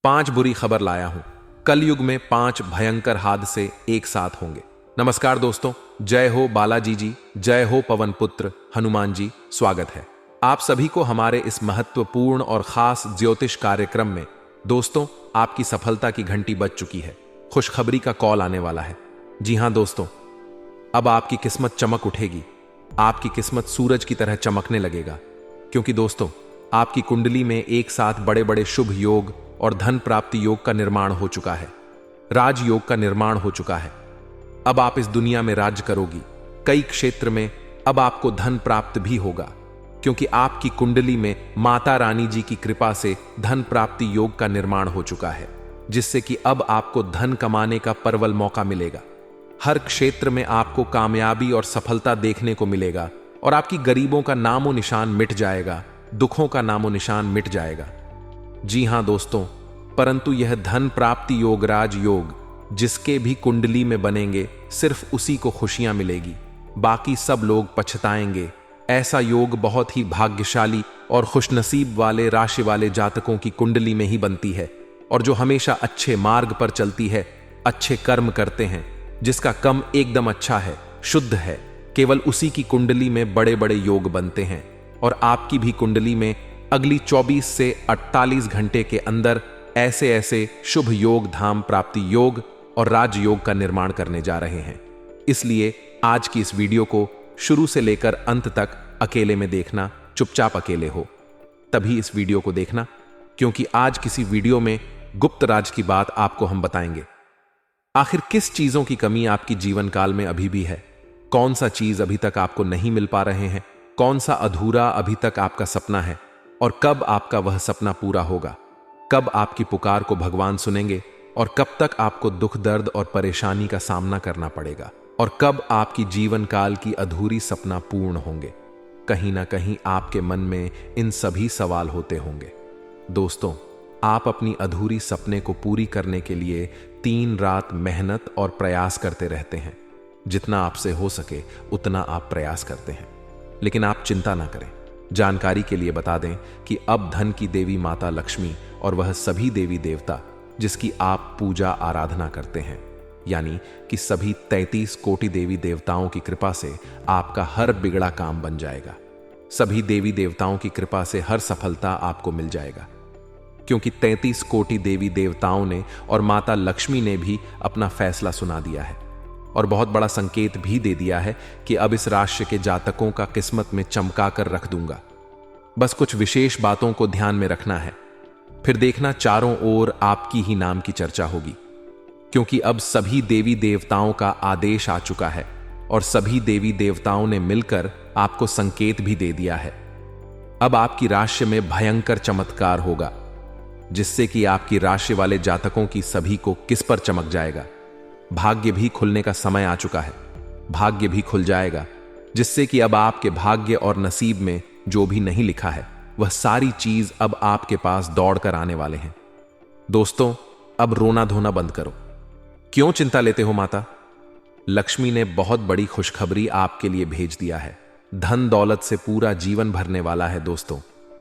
5 बुरी खबर लाया हूं। कलयुग में 5 भयंकर हादसे एक साथ होंगे। नमस्कार दोस्तों, जय हो बालाजी जी, जय हो पवन पुत्र हनुमान जी। स्वागत है आप सभी को हमारे इस महत्वपूर्ण और खास ज्योतिष कार्यक्रम में। दोस्तों, आपकी सफलता की घंटी बज चुकी है। खुशखबरी का कॉल आने वाला है। जी हां दोस्तों, अब आपकी किस्मत चमक उठेगी। आपकी किस्मत सूरज की तरह चमकने लगेगा, क्योंकि दोस्तों, आपकी कुंडली में एक साथ बड़े बड़े शुभ योग और धन प्राप्ति योग का निर्माण हो चुका है। राजयोग का निर्माण हो चुका है। अब आप इस दुनिया में राज्य करोगी। कई क्षेत्र में अब आपको धन प्राप्त भी होगा, क्योंकि आपकी कुंडली में माता रानी जी की कृपा से धन प्राप्ति योग का निर्माण हो चुका है, जिससे कि अब आपको धन कमाने का प्रबल मौका मिलेगा। हर क्षेत्र में आपको कामयाबी और सफलता देखने को मिलेगा, और आपकी गरीबों का नामो निशान मिट जाएगा, दुखों का नामो निशान मिट जाएगा। जी हां दोस्तों, परंतु यह धन प्राप्ति योग, राज योग, जिसके भी कुंडली में बनेंगे, सिर्फ उसी को खुशियां मिलेगी, बाकी सब लोग पछताएंगे। ऐसा योग बहुत ही भाग्यशाली और खुशनसीब वाले राशि वाले जातकों की कुंडली में ही बनती है, और जो हमेशा अच्छे मार्ग पर चलती है, अच्छे कर्म करते हैं, जिसका कम एकदम अच्छा है, शुद्ध है, केवल उसी की कुंडली में बड़े बड़े योग बनते हैं। और आपकी भी कुंडली में अगली 24 से 48 घंटे के अंदर ऐसे ऐसे शुभ योग, धाम प्राप्ति योग और राजयोग का निर्माण करने जा रहे हैं। इसलिए आज की इस वीडियो को शुरू से लेकर अंत तक अकेले में देखना, चुपचाप अकेले हो तभी इस वीडियो को देखना, क्योंकि आज किसी वीडियो में गुप्त राज की बात आपको हम बताएंगे। आखिर किस चीजों की कमी आपकी जीवन काल में अभी भी है? कौन सा चीज अभी तक आपको नहीं मिल पा रहे हैं? कौन सा अधूरा अभी तक आपका सपना है? और कब आपका वह सपना पूरा होगा? कब आपकी पुकार को भगवान सुनेंगे? और कब तक आपको दुख, दर्द और परेशानी का सामना करना पड़ेगा? और कब आपकी जीवन काल की अधूरी सपना पूर्ण होंगे? कहीं ना कहीं आपके मन में इन सभी सवाल होते होंगे। दोस्तों, आप अपनी अधूरी सपने को पूरी करने के लिए 3 रात मेहनत और प्रयास करते रहते हैं। जितना आपसे हो सके उतना आप प्रयास करते हैं, लेकिन आप चिंता ना करें। जानकारी के लिए बता दें कि अब धन की देवी माता लक्ष्मी और वह सभी देवी देवता जिसकी आप पूजा आराधना करते हैं, यानी कि सभी 33 कोटि देवी देवताओं की कृपा से आपका हर बिगड़ा काम बन जाएगा। सभी देवी देवताओं की कृपा से हर सफलता आपको मिल जाएगा, क्योंकि 33 कोटि देवी देवताओं ने और माता लक्ष्मी ने भी अपना फैसला सुना दिया है, और बहुत बड़ा संकेत भी दे दिया है कि अब इस राशि के जातकों का किस्मत में चमका कर रख दूंगा। बस कुछ विशेष बातों को ध्यान में रखना है, फिर देखना चारों ओर आपकी ही नाम की चर्चा होगी, क्योंकि अब सभी देवी देवताओं का आदेश आ चुका है, और सभी देवी देवताओं ने मिलकर आपको संकेत भी दे दिया है। अब आपकी राशि में भयंकर चमत्कार होगा, जिससे कि आपकी राशि वाले जातकों की सभी को किस पर चमक जाएगा। भाग्य भी खुलने का समय आ चुका है। भाग्य भी खुल जाएगा, जिससे कि अब आपके भाग्य और नसीब में जो भी नहीं लिखा है, वह सारी चीज अब आपके पास दौड़ कर आने वाले हैं। दोस्तों, अब रोना धोना बंद करो। क्यों चिंता लेते हो माता? लक्ष्मी ने बहुत बड़ी खुशखबरी आपके लिए भेज दिया है। धन दौलत से पूरा जीवन भरने वाला है दोस्तों।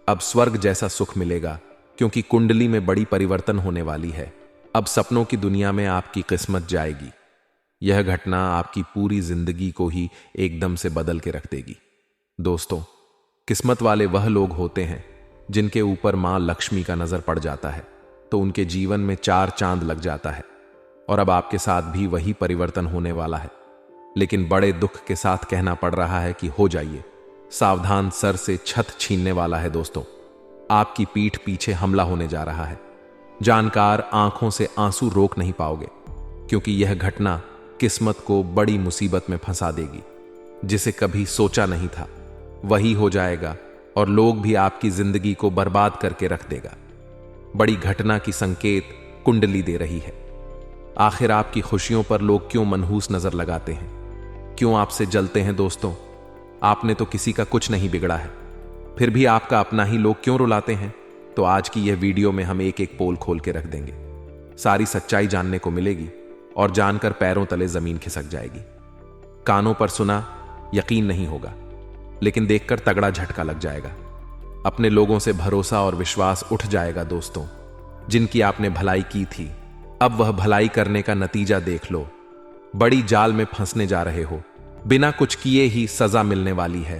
अब स्वर्ग जैसा सुख मिलेगा, क्योंकि कुंडली में बड़ी परिवर्तन होने वाली है। अब सपनों की दुनिया में आपकी किस्मत जाएगी। यह घटना आपकी पूरी जिंदगी को ही एकदम से बदल के रख देगी। दोस्तों, किस्मत वाले वह लोग होते हैं जिनके ऊपर मां लक्ष्मी का नजर पड़ जाता है, तो उनके जीवन में 4 चांद लग जाता है। और अब आपके साथ भी वही परिवर्तन होने वाला है, लेकिन बड़े दुख के साथ कहना पड़ रहा है कि हो जाइए सावधान, सर से छत छीनने वाला है दोस्तों। आपकी पीठ पीछे हमला होने जा रहा है। जानकार आंखों से आंसू रोक नहीं पाओगे, क्योंकि यह घटना किस्मत को बड़ी मुसीबत में फंसा देगी। जिसे कभी सोचा नहीं था वही हो जाएगा, और लोग भी आपकी जिंदगी को बर्बाद करके रख देगा। बड़ी घटना की संकेत कुंडली दे रही है। आखिर आपकी खुशियों पर लोग क्यों मनहूस नजर लगाते हैं? क्यों आपसे जलते हैं दोस्तों? आपने तो किसी का कुछ नहीं बिगड़ा है, फिर भी आपका अपना ही लोग क्यों रुलाते हैं? तो आज की यह वीडियो में हम एक एक पोल खोल के रख देंगे। सारी सच्चाई जानने को मिलेगी, और जानकर पैरों तले जमीन खिसक जाएगी। कानों पर सुना यकीन नहीं होगा, लेकिन देखकर तगड़ा झटका लग जाएगा। अपने लोगों से भरोसा और विश्वास उठ जाएगा दोस्तों। जिनकी आपने भलाई की थी, अब वह भलाई करने का नतीजा देख लो। बड़ी जाल में फंसने जा रहे हो। बिना कुछ किए ही सजा मिलने वाली है,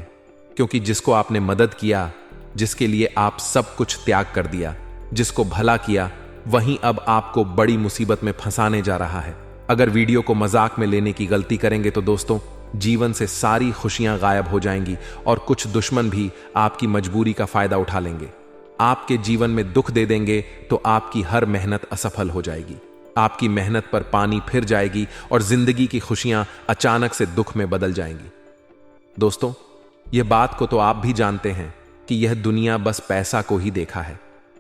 क्योंकि जिसको आपने मदद किया, जिसके लिए आप सब कुछ त्याग कर दिया, जिसको भला किया, वहीं अब आपको बड़ी मुसीबत में फंसाने जा रहा है। अगर वीडियो को मजाक में लेने की गलती करेंगे तो दोस्तों, जीवन से सारी खुशियां गायब हो जाएंगी और कुछ दुश्मन भी आपकी मजबूरी का फायदा उठा लेंगे। आपके जीवन में दुख दे देंगे तो आपकी हर मेहनत असफल हो जाएगी। आपकी मेहनत पर पानी फिर जाएगी और जिंदगी की खुशियां अचानक से दुख में बदल जाएंगी। दोस्तों, यह बात को तो आप भी जानते हैं कि यह दुनिया बस पैसा को ही देखा है।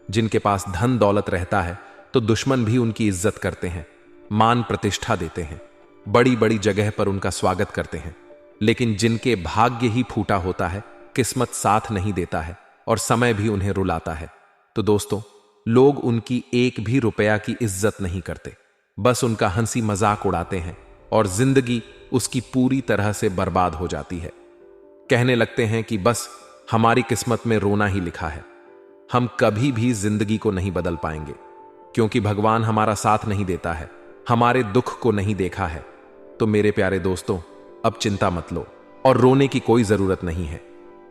जिनके पास धन दौलत रहता है तो दुश्मन भी उनकी इज्जत करते हैं, मान प्रतिष्ठा देते हैं, बड़ी बड़ी जगह पर उनका स्वागत करते हैं। लेकिन जिनके भाग्य ही फूटा होता है, किस्मत साथ नहीं देता है और समय भी उन्हें रुलाता है, तो दोस्तों, लोग उनकी एक भी रुपया की इज्जत नहीं करते, बस उनका हंसी मजाक उड़ाते हैं और जिंदगी उसकी पूरी तरह से बर्बाद हो जाती है। कहने लगते हैं कि बस हमारी किस्मत में रोना ही लिखा है। हम कभी भी जिंदगी को नहीं बदल पाएंगे, क्योंकि भगवान हमारा साथ नहीं देता है, हमारे दुख को नहीं देखा है। तो मेरे प्यारे दोस्तों, अब चिंता मत लो और रोने की कोई जरूरत नहीं है।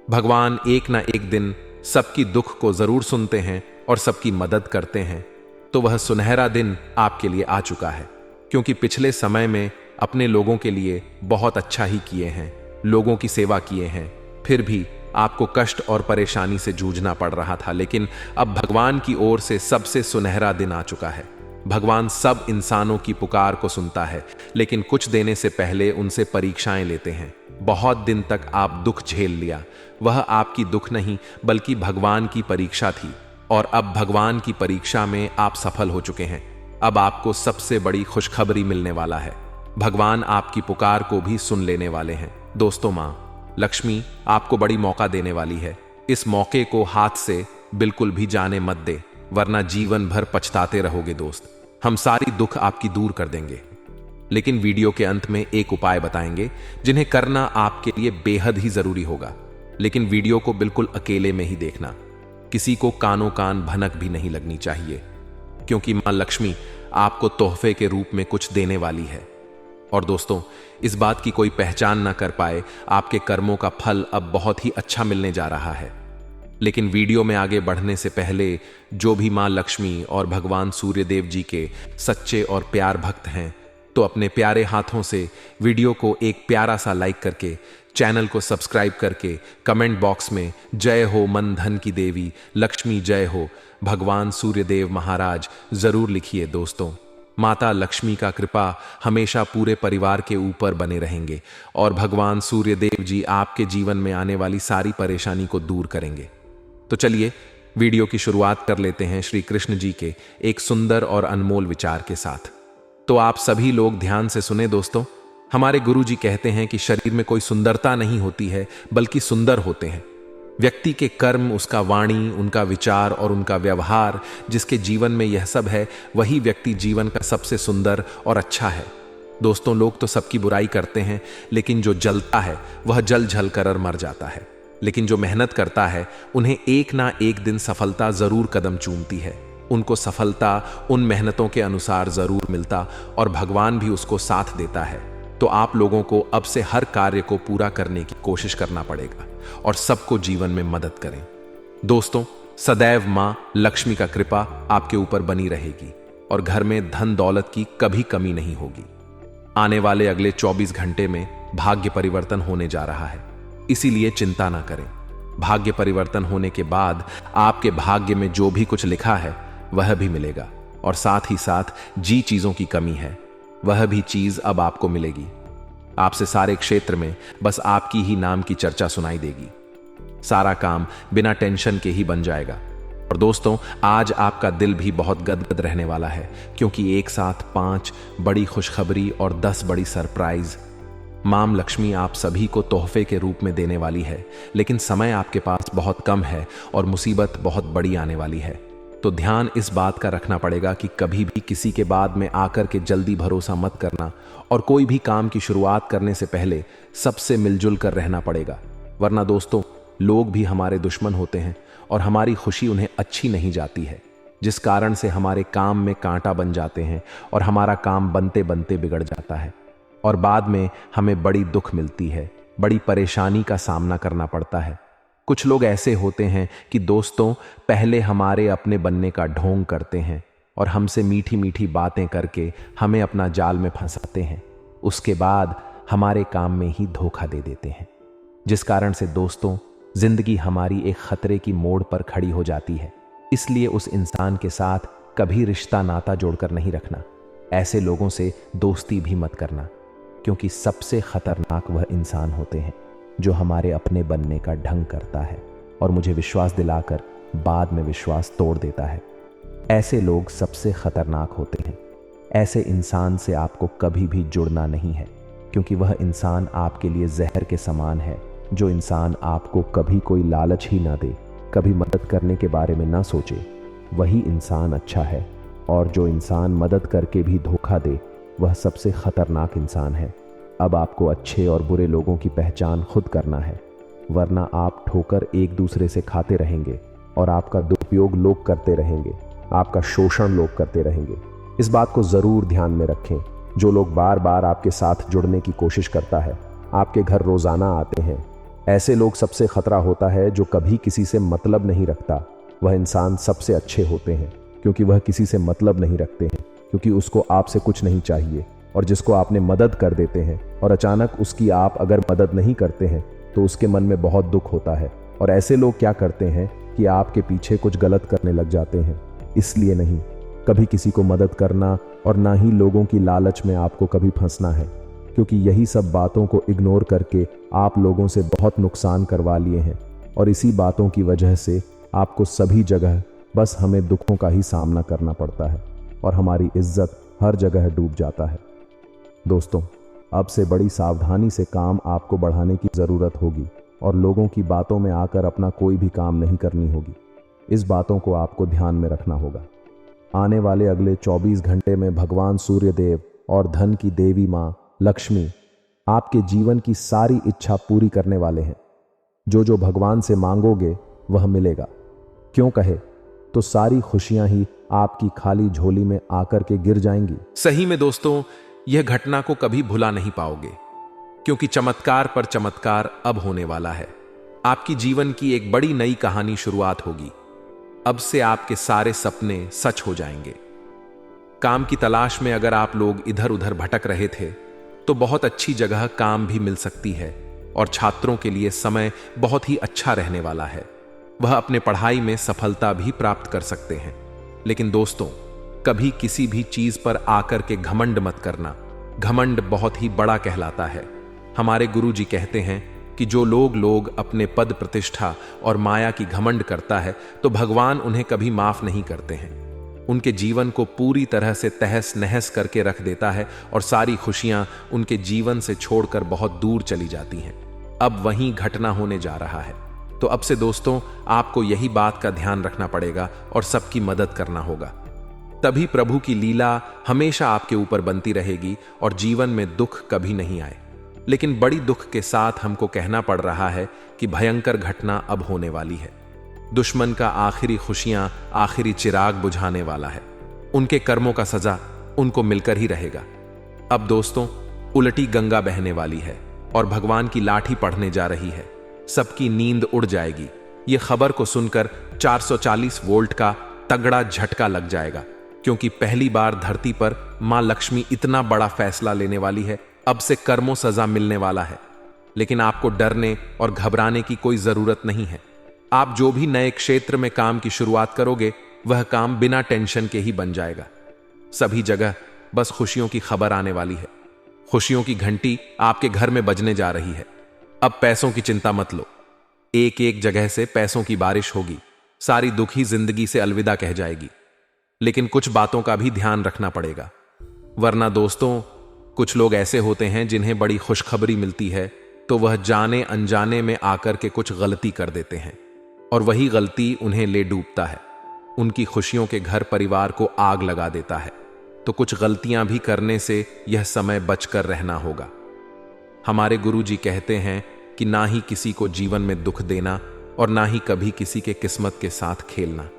भगवान एक ना एक दिन सबकी दुख को जरूर सुनते हैं और सबकी मदद करते हैं। तो वह सुनहरा दिन आपके लिए आ चुका है, क्योंकि पिछले समय में अपने लोगों के लिए बहुत अच्छा ही किए हैं, लोगों की सेवा किए हैं, फिर भी आपको कष्ट और परेशानी से जूझना पड़ रहा था। लेकिन अब भगवान की ओर से सबसे सुनहरा दिन आ चुका है। भगवान सब इंसानों की पुकार को सुनता है, लेकिन कुछ देने से पहले उनसे परीक्षाएं लेते हैं। बहुत दिन तक आप दुख झेल लिया, वह आपकी दुख नहीं बल्कि भगवान की परीक्षा थी, और अब भगवान की परीक्षा में आप सफल हो चुके हैं। अब आपको सबसे बड़ी खुशखबरी मिलने वाला है। भगवान आपकी पुकार को भी सुन लेने वाले हैं। दोस्तों, मां लक्ष्मी आपको बड़ी मौका देने वाली है। इस मौके को हाथ से बिल्कुल भी जाने मत दे, वरना जीवन भर पछताते रहोगे। दोस्त, हम सारी दुख आपकी दूर कर देंगे, लेकिन वीडियो के अंत में एक उपाय बताएंगे जिन्हें करना आपके लिए बेहद ही जरूरी होगा। लेकिन वीडियो को बिल्कुल अकेले में ही देखना, किसी को कानों कान भनक भी नहीं लगनी चाहिए, क्योंकि मां लक्ष्मी आपको तोहफे के रूप में कुछ देने वाली है। और दोस्तों, इस बात की कोई पहचान ना कर पाए, आपके कर्मों का फल अब बहुत ही अच्छा मिलने जा रहा है। लेकिन वीडियो में आगे बढ़ने से पहले जो भी मां लक्ष्मी और भगवान सूर्यदेव जी के सच्चे और प्यार भक्त हैं, तो अपने प्यारे हाथों से वीडियो को एक प्यारा सा लाइक करके, चैनल को सब्सक्राइब करके, कमेंट बॉक्स में जय हो मन धन की देवी लक्ष्मी, जय हो भगवान सूर्यदेव महाराज जरूर लिखिए। दोस्तों, माता लक्ष्मी का कृपा हमेशा पूरे परिवार के ऊपर बने रहेंगे और भगवान सूर्यदेव जी आपके जीवन में आने वाली सारी परेशानी को दूर करेंगे। तो चलिए वीडियो की शुरुआत कर लेते हैं श्री कृष्ण जी के एक सुंदर और अनमोल विचार के साथ। तो आप सभी लोग ध्यान से सुने दोस्तों। हमारे गुरु जी कहते हैं कि शरीर में कोई सुंदरता नहीं होती है, बल्कि सुंदर होते हैं व्यक्ति के कर्म, उसका वाणी, उनका विचार और उनका व्यवहार। जिसके जीवन में यह सब है, वही व्यक्ति जीवन का सबसे सुंदर और अच्छा है। दोस्तों, लोग तो सबकी बुराई करते हैं, लेकिन जो जलता है वह जल जल कर मर जाता है। लेकिन जो मेहनत करता है, उन्हें एक ना एक दिन सफलता जरूर कदम चूमती है। उनको सफलता उन मेहनतों के अनुसार जरूर मिलता और भगवान भी उसको साथ देता है। तो आप लोगों को अब से हर कार्य को पूरा करने की कोशिश करना पड़ेगा और सबको जीवन में मदद करें। दोस्तों, सदैव मां लक्ष्मी का कृपा आपके ऊपर बनी रहेगी और घर में धन दौलत की कभी कमी नहीं होगी। आने वाले अगले 24 घंटे में भाग्य परिवर्तन होने जा रहा है, इसीलिए चिंता ना करें। भाग्य परिवर्तन होने के बाद आपके भाग्य में जो भी कुछ लिखा है वह भी मिलेगा, और साथ ही साथ जी चीजों की कमी है वह भी चीज अब आपको मिलेगी। आपसे सारे क्षेत्र में बस आपकी ही नाम की चर्चा सुनाई देगी। सारा काम बिना टेंशन के ही बन जाएगा। और दोस्तों, आज आपका दिल भी बहुत गदगद रहने वाला है, क्योंकि एक साथ 5 बड़ी खुशखबरी और 10 बड़ी सरप्राइज मां लक्ष्मी आप सभी को तोहफे के रूप में देने वाली है। लेकिन समय आपके पास बहुत कम है और मुसीबत बहुत बड़ी आने वाली है। तो ध्यान इस बात का रखना पड़ेगा कि कभी भी किसी के बाद में आकर के जल्दी भरोसा मत करना, और कोई भी काम की शुरुआत करने से पहले सबसे मिलजुल कर रहना पड़ेगा। वरना दोस्तों, लोग भी हमारे दुश्मन होते हैं और हमारी खुशी उन्हें अच्छी नहीं जाती है। जिस कारण से हमारे काम में कांटा बन जाते हैं और हमारा काम बनते बनते बिगड़ जाता है और बाद में हमें बड़ी दुख मिलती है, बड़ी परेशानी का सामना करना पड़ता है। कुछ लोग ऐसे होते हैं कि दोस्तों पहले हमारे अपने बनने का ढोंग करते हैं और हमसे मीठी मीठी बातें करके हमें अपना जाल में फंसाते हैं, उसके बाद हमारे काम में ही धोखा दे देते हैं, जिस कारण से दोस्तों जिंदगी हमारी एक खतरे की मोड़ पर खड़ी हो जाती है। इसलिए उस इंसान के साथ कभी रिश्ता नाता जोड़कर नहीं रखना, ऐसे लोगों से दोस्ती भी मत करना, क्योंकि सबसे खतरनाक वह इंसान होते हैं जो हमारे अपने बनने का ढंग करता है और मुझे विश्वास दिलाकर बाद में विश्वास तोड़ देता है। ऐसे लोग सबसे खतरनाक होते हैं। ऐसे इंसान से आपको कभी भी जुड़ना नहीं है, क्योंकि वह इंसान आपके लिए जहर के समान है। जो इंसान आपको कभी कोई लालच ही ना दे, कभी मदद करने के बारे में ना सोचे, वही इंसान अच्छा है। और जो इंसान मदद करके भी धोखा दे, वह सबसे खतरनाक इंसान है। अब आपको अच्छे और बुरे लोगों की पहचान खुद करना है, वरना आप ठोकर एक दूसरे से खाते रहेंगे और आपका दुरुपयोग लोग करते रहेंगे, आपका शोषण लोग करते रहेंगे। इस बात को ज़रूर ध्यान में रखें। जो लोग बार बार आपके साथ जुड़ने की कोशिश करता है, आपके घर रोज़ाना आते हैं, ऐसे लोग सबसे खतरा होता है। जो कभी किसी से मतलब नहीं रखता, वह इंसान सबसे अच्छे होते हैं, क्योंकि वह किसी से मतलब नहीं रखते हैं, क्योंकि उसको आपसे कुछ नहीं चाहिए। और जिसको आपने मदद कर देते हैं और अचानक उसकी आप अगर मदद नहीं करते हैं, तो उसके मन में बहुत दुख होता है। और ऐसे लोग क्या करते हैं कि आपके पीछे कुछ गलत करने लग जाते हैं। इसलिए नहीं कभी किसी को मदद करना और ना ही लोगों की लालच में आपको कभी फंसना है, क्योंकि यही सब बातों को इग्नोर करके आप लोगों से बहुत नुकसान करवा लिए हैं। और इसी बातों की वजह से आपको सभी जगह बस हमें दुखों का ही सामना करना पड़ता है और हमारी इज्जत हर जगह डूब जाता है। दोस्तों, अब से बड़ी सावधानी से काम आपको बढ़ाने की ज़रूरत होगी और लोगों की बातों में आकर अपना कोई भी काम नहीं करनी होगी। इस बातों को आपको ध्यान में रखना होगा। आने वाले अगले 24 घंटे में भगवान सूर्यदेव और धन की देवी माँ लक्ष्मी आपके जीवन की सारी इच्छा पूरी करने वाले हैं। जो भगवान से मांगोगे वह मिलेगा। क्यों कहे तो सारी खुशियां ही आपकी खाली झोली में आकर के गिर जाएंगी। सही में दोस्तों, यह घटना को कभी भुला नहीं पाओगे, क्योंकि चमत्कार पर चमत्कार अब होने वाला है। आपकी जीवन की एक बड़ी नई कहानी शुरुआत होगी। अब से आपके सारे सपने सच हो जाएंगे। काम की तलाश में अगर आप लोग इधर उधर भटक रहे थे, तो बहुत अच्छी जगह काम भी मिल सकती है और छात्रों के लिए समय बहुत ही अच्छा रहने वाला है। वह अपने पढ़ाई में सफलता भी प्राप्त कर सकते हैं। लेकिन दोस्तों, कभी किसी भी चीज पर आकर के घमंड मत करना। घमंड बहुत ही बड़ा कहलाता है। हमारे गुरुजी कहते हैं कि जो लोग अपने पद प्रतिष्ठा और माया की घमंड करता है, तो भगवान उन्हें कभी माफ नहीं करते हैं। उनके जीवन को पूरी तरह से तहस नहस करके रख देता है और सारी खुशियां उनके जीवन से छोड़कर बहुत दूर चली जाती हैं। अब वही घटना होने जा रहा है। तो अब से दोस्तों, आपको यही बात का ध्यान रखना पड़ेगा और सबकी मदद करना होगा। तभी प्रभु की लीला हमेशा आपके ऊपर बनती रहेगी और जीवन में दुख कभी नहीं आए। लेकिन बड़ी दुख के साथ हमको कहना पड़ रहा है कि भयंकर घटना अब होने वाली है। दुश्मन का आखिरी खुशियां, आखिरी चिराग बुझाने वाला है। उनके कर्मों का सजा उनको मिलकर ही रहेगा। अब दोस्तों, उलटी गंगा बहने वाली है और भगवान की लाठी पढ़ने जा रही है। सबकी नींद उड़ जाएगी। ये खबर को सुनकर 440 वोल्ट का तगड़ा झटका लग जाएगा, क्योंकि पहली बार धरती पर मां लक्ष्मी इतना बड़ा फैसला लेने वाली है। अब से कर्मों सजा मिलने वाला है। लेकिन आपको डरने और घबराने की कोई जरूरत नहीं है। आप जो भी नए क्षेत्र में काम की शुरुआत करोगे, वह काम बिना टेंशन के ही बन जाएगा। सभी जगह बस खुशियों की खबर आने वाली है। खुशियों की घंटी आपके घर में बजने जा रही है। अब पैसों की चिंता मत लो। एक एक जगह से पैसों की बारिश होगी। सारी दुखी जिंदगी से अलविदा कह जाएगी। लेकिन कुछ बातों का भी ध्यान रखना पड़ेगा, वरना दोस्तों, कुछ लोग ऐसे होते हैं जिन्हें बड़ी खुशखबरी मिलती है, तो वह जाने अनजाने में आकर के कुछ गलती कर देते हैं और वही गलती उन्हें ले डूबता है। उनकी खुशियों के घर परिवार को आग लगा देता है। तो कुछ गलतियां भी करने से यह समय बचकर रहना होगा। हमारे गुरुजी कहते हैं कि ना ही किसी को जीवन में दुख देना और ना ही कभी किसी के किस्मत के साथ खेलना।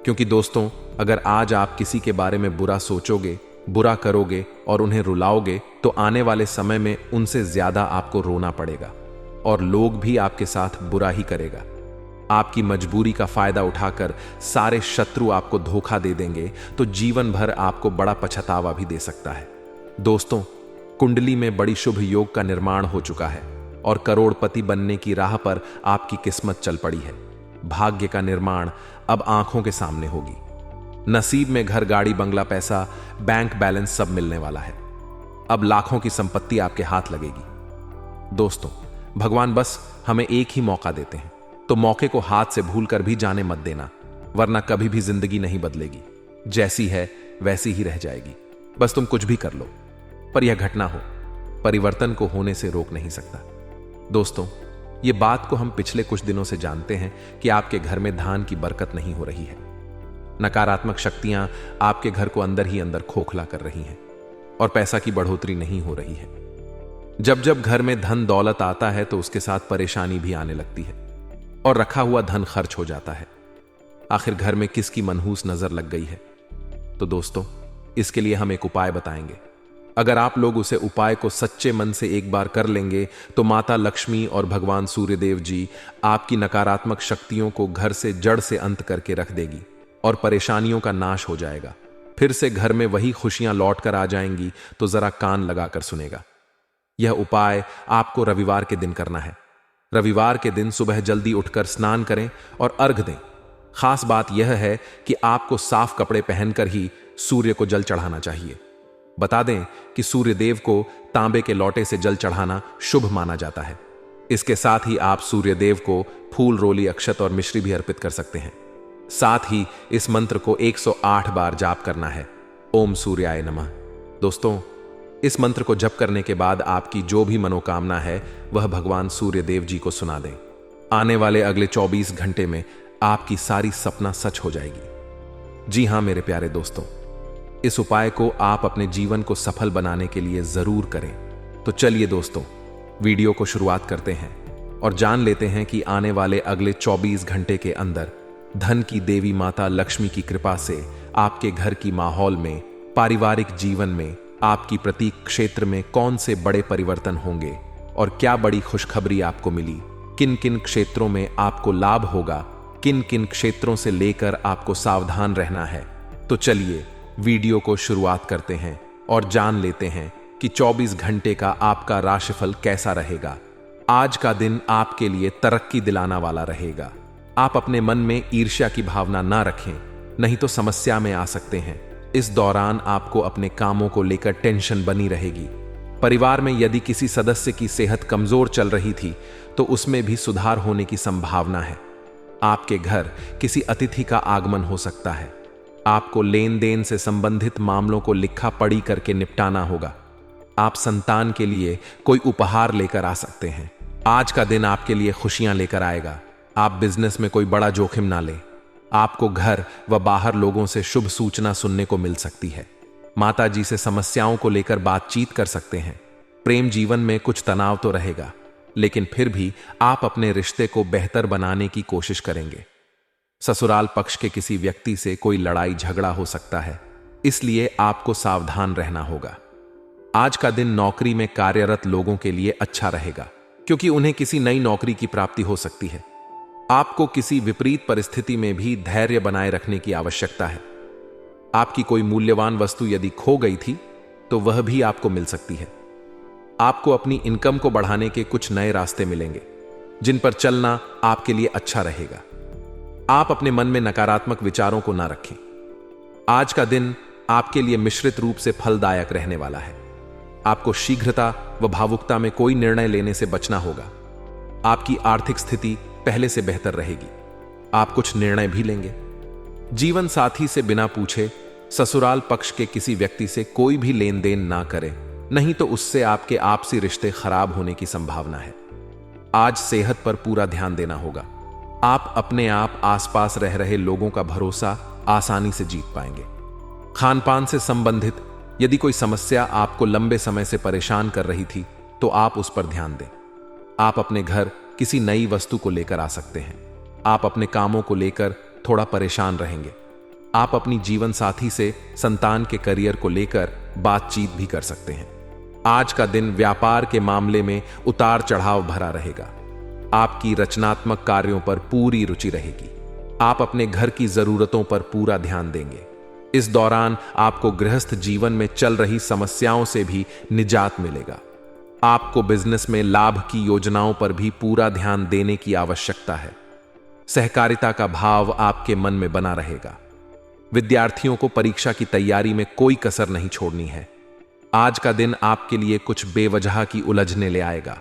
क्योंकि दोस्तों, अगर आज आप किसी के बारे में बुरा सोचोगे, बुरा करोगे और उन्हें रुलाओगे, तो आने वाले समय में उनसे ज्यादा आपको रोना पड़ेगा और लोग भी आपके साथ बुरा ही करेगा। आपकी मजबूरी का फायदा उठाकर सारे शत्रु आपको धोखा दे देंगे, तो जीवन भर आपको बड़ा पछतावा भी दे सकता है। दोस्तों, कुंडली में बड़ी शुभ योग का निर्माण हो चुका है और करोड़पति बनने की राह पर आपकी किस्मत चल पड़ी है। भाग्य का निर्माण अब आंखों के सामने होगी। नसीब में घर, गाड़ी, बंगला, पैसा, बैंक बैलेंस सब मिलने वाला है। अब लाखों की संपत्ति आपके हाथ लगेगी। दोस्तों, भगवान बस हमें एक ही मौका देते हैं, तो मौके को हाथ से भूल कर भी जाने मत देना, वरना कभी भी जिंदगी नहीं बदलेगी। जैसी है वैसी ही रह जाएगी। बस तुम कुछ भी कर लो, पर यह घटना हो, परिवर्तन को होने से रोक नहीं सकता। दोस्तों, ये बात को हम पिछले कुछ दिनों से जानते हैं कि आपके घर में धान की बरकत नहीं हो रही है। नकारात्मक शक्तियां आपके घर को अंदर ही अंदर खोखला कर रही हैं और पैसा की बढ़ोतरी नहीं हो रही है। जब जब घर में धन दौलत आता है तो उसके साथ परेशानी भी आने लगती है और रखा हुआ धन खर्च हो जाता है। आखिर घर में किसकी मनहूस नजर लग गई है? तो दोस्तों, इसके लिए हम एक उपाय बताएंगे। अगर आप लोग उसे उपाय को सच्चे मन से एक बार कर लेंगे, तो माता लक्ष्मी और भगवान सूर्यदेव जी आपकी नकारात्मक शक्तियों को घर से जड़ से अंत करके रख देगी और परेशानियों का नाश हो जाएगा। फिर से घर में वही खुशियां लौट कर आ जाएंगी। तो जरा कान लगाकर सुनेगा। यह उपाय आपको रविवार के दिन करना है। रविवार के दिन सुबह जल्दी उठकर स्नान करें और अर्घ दें। खास बात यह है कि आपको साफ कपड़े पहनकर ही सूर्य को जल चढ़ाना चाहिए। बता दें कि सूर्यदेव को तांबे के लोटे से जल चढ़ाना शुभ माना जाता है। इसके साथ ही आप सूर्यदेव को फूल, रोली, अक्षत और मिश्री भी अर्पित कर सकते हैं। साथ ही इस मंत्र को 108 बार जाप करना है। ओम सूर्याय नमः। दोस्तों, इस मंत्र को जप करने के बाद आपकी जो भी मनोकामना है वह भगवान सूर्यदेव जी को सुना दें। आने वाले अगले 24 घंटे में आपकी सारी सपना सच हो जाएगी। जी हां मेरे प्यारे दोस्तों, इस उपाय को आप अपने जीवन को सफल बनाने के लिए जरूर करें। तो चलिए दोस्तों, वीडियो को शुरुआत करते हैं और जान लेते हैं कि आने वाले अगले 24 घंटे के अंदर धन की देवी माता लक्ष्मी की कृपा से आपके घर की माहौल में, पारिवारिक जीवन में, आपकी प्रतीक क्षेत्र में कौन से बड़े परिवर्तन होंगे और क्या बड़ी खुशखबरी आपको मिली, किन किन क्षेत्रों में आपको लाभ होगा, किन किन क्षेत्रों से लेकर आपको सावधान रहना है। तो चलिए वीडियो को शुरुआत करते हैं और जान लेते हैं कि 24 घंटे का आपका राशिफल कैसा रहेगा। आज का दिन आपके लिए तरक्की दिलाना वाला रहेगा। आप अपने मन में ईर्ष्या की भावना ना रखें, नहीं तो समस्या में आ सकते हैं। इस दौरान आपको अपने कामों को लेकर टेंशन बनी रहेगी। परिवार में यदि किसी सदस्य की सेहत कमजोर चल रही थी तो उसमें भी सुधार होने की संभावना है। आपके घर किसी अतिथि का आगमन हो सकता है। आपको लेन देन से संबंधित मामलों को लिखा पढ़ी करके निपटाना होगा। आप संतान के लिए कोई उपहार लेकर आ सकते हैं। आज का दिन आपके लिए खुशियां लेकर आएगा। आप बिजनेस में कोई बड़ा जोखिम ना लें। आपको घर व बाहर लोगों से शुभ सूचना सुनने को मिल सकती है। माता जी से समस्याओं को लेकर बातचीत कर सकते हैं। प्रेम जीवन में कुछ तनाव तो रहेगा, लेकिन फिर भी आप अपने रिश्ते को बेहतर बनाने की कोशिश करेंगे। ससुराल पक्ष के किसी व्यक्ति से कोई लड़ाई झगड़ा हो सकता है, इसलिए आपको सावधान रहना होगा। आज का दिन नौकरी में कार्यरत लोगों के लिए अच्छा रहेगा, क्योंकि उन्हें किसी नई नौकरी की प्राप्ति हो सकती है। आपको किसी विपरीत परिस्थिति में भी धैर्य बनाए रखने की आवश्यकता है। आपकी कोई मूल्यवान वस्तु यदि खो गई थी तो वह भी आपको मिल सकती है। आपको अपनी इनकम को बढ़ाने के कुछ नए रास्ते मिलेंगे, जिन पर चलना आपके लिए अच्छा रहेगा। आप अपने मन में नकारात्मक विचारों को ना रखें। आज का दिन आपके लिए मिश्रित रूप से फलदायक रहने वाला है। आपको शीघ्रता व भावुकता में कोई निर्णय लेने से बचना होगा। आपकी आर्थिक स्थिति पहले से बेहतर रहेगी। आप कुछ निर्णय भी लेंगे। जीवन साथी से बिना पूछे ससुराल पक्ष के किसी व्यक्ति से कोई भी लेन देन ना करें, नहीं तो उससे आपके आपसी रिश्ते खराब होने की संभावना है। आज सेहत पर पूरा ध्यान देना होगा। आप अपने आप आसपास रह रहे लोगों का भरोसा आसानी से जीत पाएंगे। खान पान से संबंधित यदि कोई समस्या आपको लंबे समय से परेशान कर रही थी तो आप उस पर ध्यान दें। आप अपने घर किसी नई वस्तु को लेकर आ सकते हैं। आप अपने कामों को लेकर थोड़ा परेशान रहेंगे। आप अपनी जीवन साथी से संतान के करियर को लेकर बातचीत भी कर सकते हैं। आज का दिन व्यापार के मामले में उतार चढ़ाव भरा रहेगा। आपकी रचनात्मक कार्यों पर पूरी रुचि रहेगी। आप अपने घर की जरूरतों पर पूरा ध्यान देंगे। इस दौरान आपको गृहस्थ जीवन में चल रही समस्याओं से भी निजात मिलेगा। आपको बिजनेस में लाभ की योजनाओं पर भी पूरा ध्यान देने की आवश्यकता है। सहकारिता का भाव आपके मन में बना रहेगा। विद्यार्थियों को परीक्षा की तैयारी में कोई कसर नहीं छोड़नी है। आज का दिन आपके लिए कुछ बेवजह की उलझने ले आएगा।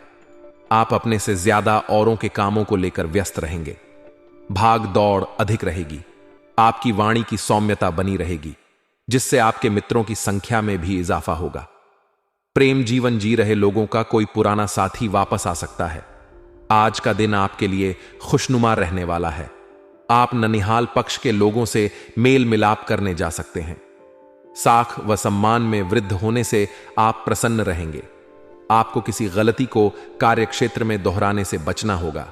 आप अपने से ज्यादा औरों के कामों को लेकर व्यस्त रहेंगे। भाग दौड़ अधिक रहेगी। आपकी वाणी की सौम्यता बनी रहेगी, जिससे आपके मित्रों की संख्या में भी इजाफा होगा। प्रेम जीवन जी रहे लोगों का कोई पुराना साथी वापस आ सकता है। आज का दिन आपके लिए खुशनुमा रहने वाला है। आप ननिहाल पक्ष के लोगों से मेल मिलाप करने जा सकते हैं। साख व सम्मान में वृद्धि होने से आप प्रसन्न रहेंगे। आपको किसी गलती को कार्यक्षेत्र में दोहराने से बचना होगा,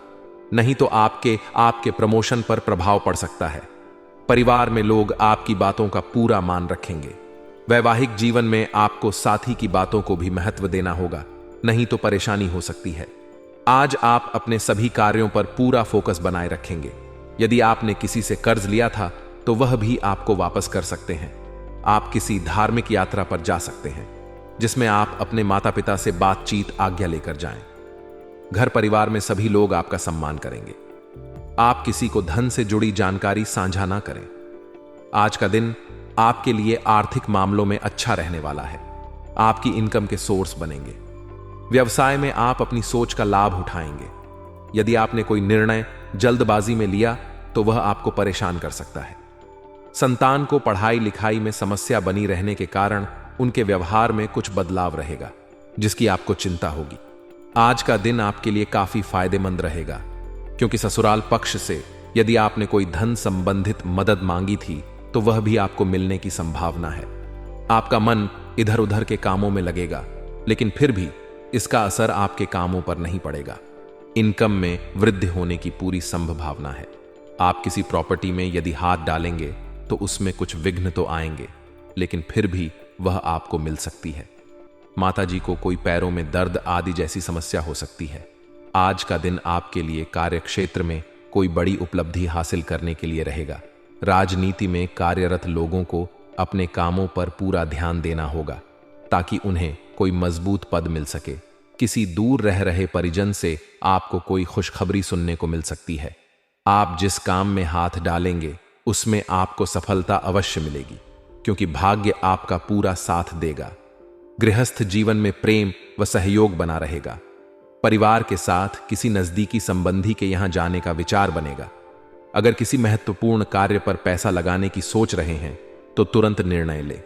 नहीं तो आपके प्रमोशन पर प्रभाव पड़ सकता है। परिवार में लोग आपकी बातों का पूरा मान रखेंगे। वैवाहिक जीवन में आपको साथी की बातों को भी महत्व देना होगा, नहीं तो परेशानी हो सकती है। आज आप अपने सभी कार्यों पर पूरा फोकस बनाए रखेंगे। यदि आपने किसी से कर्ज लिया था तो वह भी आपको वापस कर सकते हैं। आप किसी धार्मिक यात्रा पर जा सकते हैं, जिसमें आप अपने माता पिता से बातचीत आज्ञा लेकर जाएं। घर परिवार में सभी लोग आपका सम्मान करेंगे। आप किसी को धन से जुड़ी जानकारी साझा ना करें। आज का दिन आपके लिए आर्थिक मामलों में अच्छा रहने वाला है। आपकी इनकम के सोर्स बनेंगे। व्यवसाय में आप अपनी सोच का लाभ उठाएंगे। यदि आपने कोई निर्णय जल्दबाजी में लिया तो वह आपको परेशान कर सकता है। संतान को पढ़ाई लिखाई में समस्या बनी रहने के कारण उनके व्यवहार में कुछ बदलाव रहेगा, जिसकी आपको चिंता होगी। आज का दिन आपके लिए काफी फायदेमंद रहेगा, क्योंकि ससुराल पक्ष से यदि आपने कोई धन संबंधित मदद मांगी थी तो वह भी आपको मिलने की संभावना है। आपका मन इधर उधर के कामों में लगेगा, लेकिन फिर भी इसका असर आपके कामों पर नहीं पड़ेगा। इनकम में वृद्धि होने की पूरी संभावना है। आप किसी प्रॉपर्टी में यदि हाथ डालेंगे तो उसमें कुछ विघ्न तो आएंगे, लेकिन फिर भी वह आपको मिल सकती है। माताजी को कोई पैरों में दर्द आदि जैसी समस्या हो सकती है। आज का दिन आपके लिए कार्यक्षेत्र में कोई बड़ी उपलब्धि हासिल करने के लिए रहेगा। राजनीति में कार्यरत लोगों को अपने कामों पर पूरा ध्यान देना होगा, ताकि उन्हें कोई मजबूत पद मिल सके। किसी दूर रह रहे परिजन से आपको कोई खुशखबरी सुनने को मिल सकती है। आप जिस काम में हाथ डालेंगे उसमें आपको सफलता अवश्य मिलेगी, क्योंकि भाग्य आपका पूरा साथ देगा। गृहस्थ जीवन में प्रेम व सहयोग बना रहेगा। परिवार के साथ किसी नजदीकी संबंधी के यहां जाने का विचार बनेगा। अगर किसी महत्वपूर्ण कार्य पर पैसा लगाने की सोच रहे हैं तो तुरंत निर्णय ले।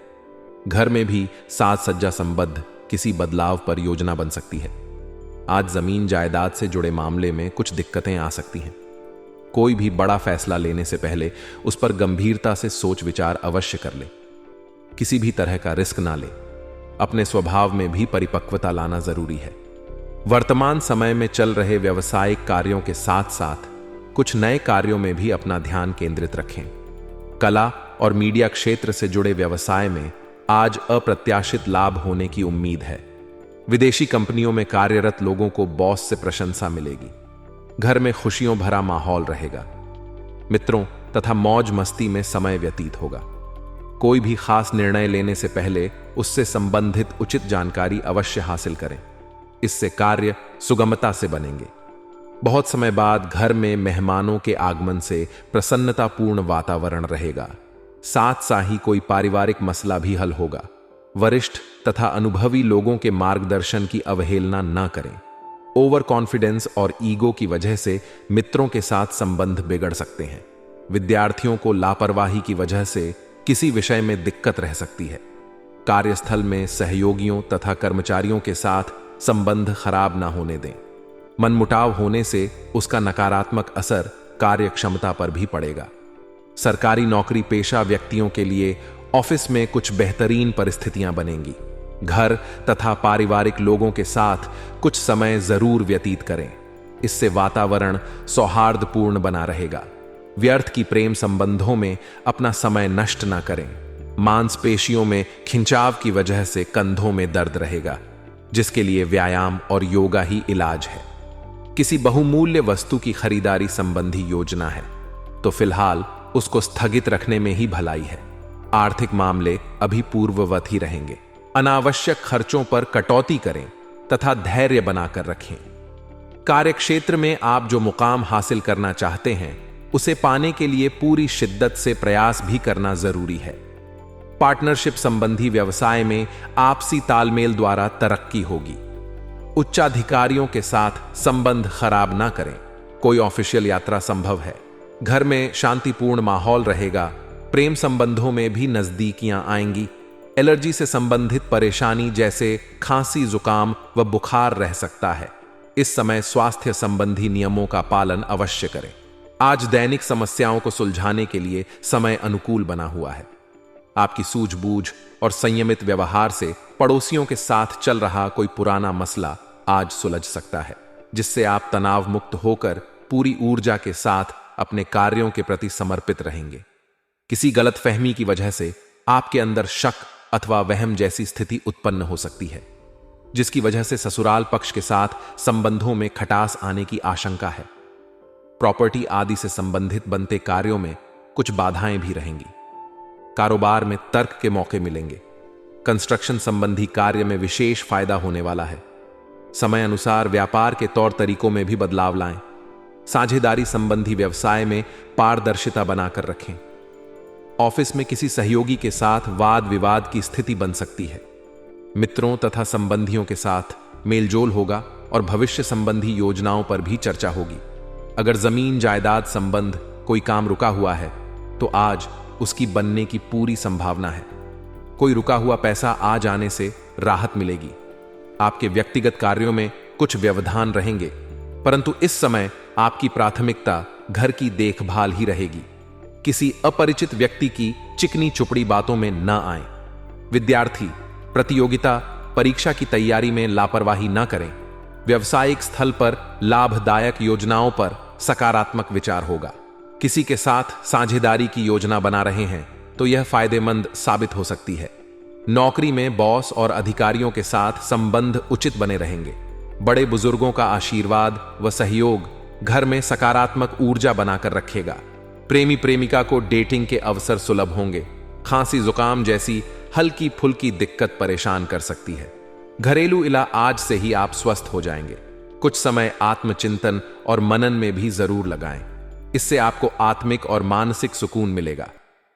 घर में भी साज सज्जा संबद्ध किसी बदलाव पर योजना बन सकती है। आज जमीन जायदाद से जुड़े मामले में कुछ दिक्कतें आ सकती हैं। कोई भी बड़ा फैसला लेने से पहले उस पर गंभीरता से सोच विचार अवश्य कर ले। किसी भी तरह का रिस्क ना ले। अपने स्वभाव में भी परिपक्वता लाना जरूरी है। वर्तमान समय में चल रहे व्यवसायिक कार्यों के साथ साथ कुछ नए कार्यों में भी अपना ध्यान केंद्रित रखें। कला और मीडिया क्षेत्र से जुड़े व्यवसाय में आज अप्रत्याशित लाभ होने की उम्मीद है। विदेशी कंपनियों में कार्यरत लोगों को बॉस से प्रशंसा मिलेगी। घर में खुशियों भरा माहौल रहेगा। मित्रों तथा मौज मस्ती में समय व्यतीत होगा। कोई भी खास निर्णय लेने से पहले उससे संबंधित उचित जानकारी अवश्य हासिल करें। इससे कार्य सुगमता से बनेंगे। बहुत समय बाद घर में मेहमानों के आगमन से प्रसन्नतापूर्ण वातावरण रहेगा। साथ साही कोई पारिवारिक मसला भी हल होगा। वरिष्ठ तथा अनुभवी लोगों के मार्गदर्शन की अवहेलना न करें। ओवर कॉन्फिडेंस और ईगो की वजह से मित्रों के साथ संबंध बिगड़ सकते हैं। विद्यार्थियों को लापरवाही की वजह से किसी विषय में दिक्कत रह सकती है। कार्यस्थल में सहयोगियों तथा कर्मचारियों के साथ संबंध खराब ना होने दें। मनमुटाव होने से उसका नकारात्मक असर कार्य क्षमता पर भी पड़ेगा। सरकारी नौकरी पेशा व्यक्तियों के लिए ऑफिस में कुछ बेहतरीन परिस्थितियां बनेंगी। घर तथा पारिवारिक लोगों के साथ कुछ समय जरूर व्यतीत करें। इससे वातावरण सौहार्दपूर्ण बना रहेगा। व्यर्थ की प्रेम संबंधों में अपना समय नष्ट ना करें। मांसपेशियों में खिंचाव की वजह से कंधों में दर्द रहेगा, जिसके लिए व्यायाम और योगा ही इलाज है। किसी बहुमूल्य वस्तु की खरीदारी संबंधी योजना है तो फिलहाल उसको स्थगित रखने में ही भलाई है। आर्थिक मामले अभी पूर्ववत ही रहेंगे। अनावश्यक खर्चों पर कटौती करें तथा धैर्य बनाकर रखें। कार्यक्षेत्र में आप जो मुकाम हासिल करना चाहते हैं उसे पाने के लिए पूरी शिद्दत से प्रयास भी करना जरूरी है। पार्टनरशिप संबंधी व्यवसाय में आपसी तालमेल द्वारा तरक्की होगी। उच्चाधिकारियों के साथ संबंध खराब ना करें। कोई ऑफिशियल यात्रा संभव है। घर में शांतिपूर्ण माहौल रहेगा। प्रेम संबंधों में भी नजदीकियां आएंगी। एलर्जी से संबंधित परेशानी जैसे खांसी, जुकाम व बुखार रह सकता है। इस समय स्वास्थ्य संबंधी नियमों का पालन अवश्य करें। आज दैनिक समस्याओं को सुलझाने के लिए समय अनुकूल बना हुआ है। आपकी सूझबूझ और संयमित व्यवहार से पड़ोसियों के साथ चल रहा कोई पुराना मसला आज सुलझ सकता है, जिससे आप तनाव मुक्त होकर पूरी ऊर्जा के साथ अपने कार्यों के प्रति समर्पित रहेंगे। किसी गलतफहमी की वजह से आपके अंदर शक अथवा वहम जैसी स्थिति उत्पन्न हो सकती है, जिसकी वजह से ससुराल पक्ष के साथ संबंधों में खटास आने की आशंका है। प्रॉपर्टी आदि से संबंधित बनते कार्यों में कुछ बाधाएं भी रहेंगी। कारोबार में तर्क के मौके मिलेंगे। कंस्ट्रक्शन संबंधी कार्य में विशेष फायदा होने वाला है। समय अनुसार व्यापार के तौर तरीकों में भी बदलाव लाएं। साझेदारी संबंधी व्यवसाय में पारदर्शिता बनाकर रखें। ऑफिस में किसी सहयोगी के साथ वाद विवाद की स्थिति बन सकती है। मित्रों तथा संबंधियों के साथ मेलजोल होगा और भविष्य संबंधी योजनाओं पर भी चर्चा होगी। अगर जमीन जायदाद संबंध कोई काम रुका हुआ है तो आज उसकी बनने की पूरी संभावना है। कोई रुका हुआ पैसा आ जाने से राहत मिलेगी। आपके व्यक्तिगत कार्यों में कुछ व्यवधान रहेंगे, परंतु इस समय आपकी प्राथमिकता घर की देखभाल ही रहेगी। किसी अपरिचित व्यक्ति की चिकनी चुपड़ी बातों में न आए। विद्यार्थी प्रतियोगिता परीक्षा की तैयारी में लापरवाही न करें। व्यवसायिक स्थल पर लाभदायक योजनाओं पर सकारात्मक विचार होगा। किसी के साथ साझेदारी की योजना बना रहे हैं तो यह फायदेमंद साबित हो सकती है। नौकरी में बॉस और अधिकारियों के साथ संबंध उचित बने रहेंगे। बड़े बुजुर्गों का आशीर्वाद व सहयोग घर में सकारात्मक ऊर्जा बनाकर रखेगा। प्रेमी प्रेमिका को डेटिंग के अवसर सुलभ होंगे। खांसी जुकाम जैसी हल्की फुल्की दिक्कत परेशान कर सकती है। घरेलू इलाज आज से ही आप स्वस्थ हो जाएंगे। कुछ समय आत्मचिंतन और मनन में भी जरूर लगाएं। इससे आपको आत्मिक और मानसिक सुकून मिलेगा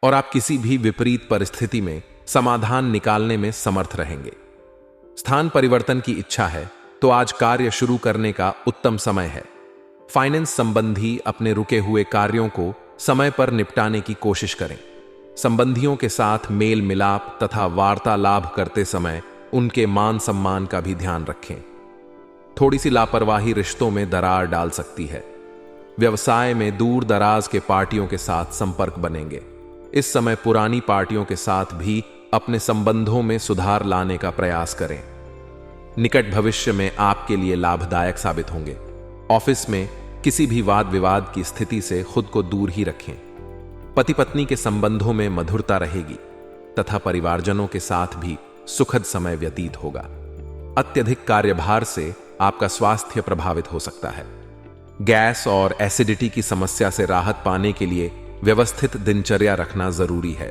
और आप किसी भी विपरीत परिस्थिति में समाधान निकालने में समर्थ रहेंगे। स्थान परिवर्तन की इच्छा है तो आज कार्य शुरू करने का उत्तम समय है। फाइनेंस संबंधी अपने रुके हुए कार्यों को समय पर निपटाने की कोशिश करें। संबंधियों के साथ मेल मिलाप तथा वार्तालाप करते समय उनके मान सम्मान का भी ध्यान रखें। थोड़ी सी लापरवाही रिश्तों में दरार डाल सकती है। व्यवसाय में दूर दराज के पार्टियों के साथ संपर्क बनेंगे। इस समय पुरानी पार्टियों के साथ भी अपने संबंधों में सुधार लाने का प्रयास करें। निकट भविष्य में आपके लिए लाभदायक साबित होंगे। ऑफिस में किसी भी वाद विवाद की स्थिति से खुद को दूर ही रखें। पति पत्नी के संबंधों में मधुरता रहेगी तथा परिवारजनों के साथ भी सुखद समय व्यतीत होगा। अत्यधिक कार्यभार से आपका स्वास्थ्य प्रभावित हो सकता है। गैस और एसिडिटी की समस्या से राहत पाने के लिए व्यवस्थित दिनचर्या रखना जरूरी है।